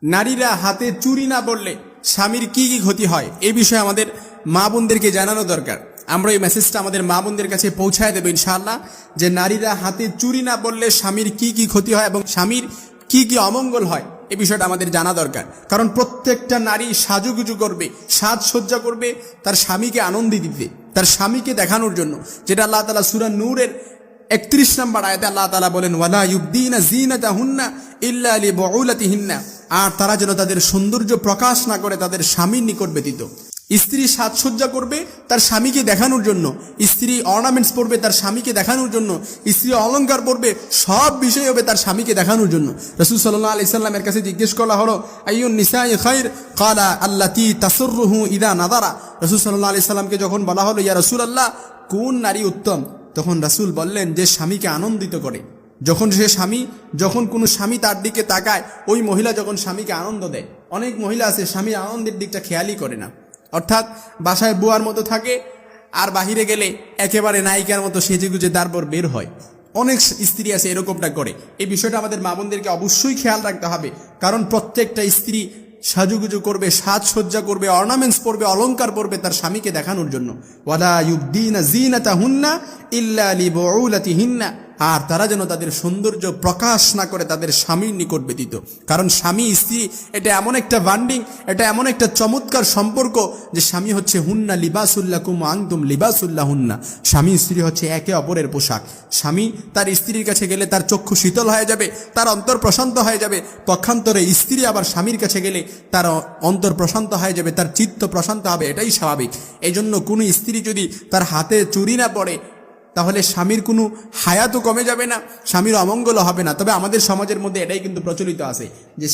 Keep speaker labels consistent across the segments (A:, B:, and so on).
A: নারীরা হাতে চুরি না পড়লে স্বামীর কি কি ক্ষতি হয় এই বিষয়ে আমাদের মা বোনদেরকে জানানো দরকার। আমরা এই মেসেজটা আমাদের মা বোনদের কাছে পৌঁছায় দেবো ইনশাআল্লাহ, যে নারীরা হাতে চুরি না পড়লে স্বামীর কি কি ক্ষতি হয় এবং স্বামীর কি কি অমঙ্গল হয় এই বিষয়টা আমাদের জানা দরকার। কারণ প্রত্যেকটা নারী সাজুগুজু করবে, সাজসজ্জা করবে তার স্বামীকে আনন্দ দিতে, তার স্বামীকে দেখানোর জন্য, যেটা আল্লাহ তাআলা সূরা নূরের 31 নম্বর আয়াতে আল্লাহ তাআলা বলেন, ওয়ালা ইউবদিনা যিনাতাহুন্না ইল্লা লিবুউলাতিহিন্না, আর তারা যেন তাদের সৌন্দর্য প্রকাশ না করে তাদের স্বামীর নিকট ব্যতীত। স্ত্রী সাজসজ্জা করবে তার স্বামীকে দেখানোর জন্য, স্ত্রী অর্নামেন্টস পরবে তার স্বামীকে দেখানোর জন্য, স্ত্রী অলংকার পরবে, সব বিষয় হবে তার স্বামীকে দেখানোর জন্য। রাসূল সাল্লাল্লাহু আলাইহি সাল্লামের কাছে জিজ্ঞেস করা হলো, আইয়ুন নিসাই খায়র? ক্বালা আল্লাতী তাসুররুহু ইযা নাযারা। রাসূল সাল্লাল্লাহু আলাইহি সাল্লামকে যখন বলা হলো, ইয়া রাসূলুল্লাহ, কোন নারী উত্তম? তখন রাসূল বললেন, যে স্বামীকে আনন্দিত করে। যখন কোনো স্বামী তার দিকে তাকায়, ওই মহিলা যখন স্বামীকে আনন্দ দেয়। অনেক মহিলা আছে স্বামীর আনন্দের দিকটা খেয়ালই করে না, অর্থাৎ বাসায় বুয়ার মতো থাকে আর বাহিরে গেলে একেবারে নায়িকার মতো সেজেগুজে তারপর বের হয়। অনেক স্ত্রী আছে এরকমটা করে। এই বিষয়টা আমাদের মা বোনদেরকে অবশ্যই খেয়াল রাখতে হবে, কারণ প্রত্যেকটা স্ত্রী সাজুগুজু করবে, সাজসজ্জা করবে, অর্নামেন্টস পরবে, অলংকার পরবে তার স্বামীকে দেখানোর জন্য। ওয়ালা ইউবদিনা যিনাতাহুন্না ইল্লা লিবুউলাতিহিন্না, আর তারা যেন তাদের সৌন্দর্য প্রকাশ না করে তাদের স্বামীর নিকট ব্যতীত। কারণ স্বামী স্ত্রী এটা এমন একটা বান্ডিং, এটা এমন একটা চমৎকার সম্পর্ক যে স্বামী হচ্ছে হুন্না লিবাসুল্লাকুম ওয়া আনতুম লিবাসুল্লাহুন্না। স্বামী স্ত্রী হচ্ছে একে অপরের পোশাক। স্বামী তার স্ত্রীর কাছে গেলে তার চক্ষু শীতল হয়ে যাবে, তার অন্তর প্রশান্ত হয়ে যাবে। পক্ষান্তরে স্ত্রী আবার স্বামীর কাছে গেলে তার অন্তর প্রশান্ত হয়ে যাবে, তার চিত্ত প্রশান্ত হবে, এটাই স্বাভাবিক। এই জন্য কোনো স্ত্রী যদি তার হাতে চুরি না পড়ে তাহলে স্বামীর কোনো হায়াতও কমে যাবে না, স্বামীর অমঙ্গলও হবে না। তবে আমাদের সমাজের মধ্যে এটাই কিন্তু প্রচলিত আছে যে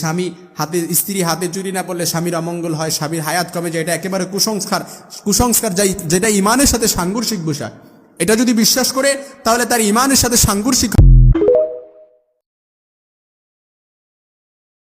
A: স্ত্রী হাতে চুরি না পড়লে স্বামীর অমঙ্গল হয়, স্বামীর হায়াত কমে যায়। এটা একেবারে কুসংস্কার যেটা ইমানের সাথে সাংঘর্ষিক বিষয়। এটা যদি বিশ্বাস করে তাহলে তার ইমানের সাথে সাংঘর্ষিক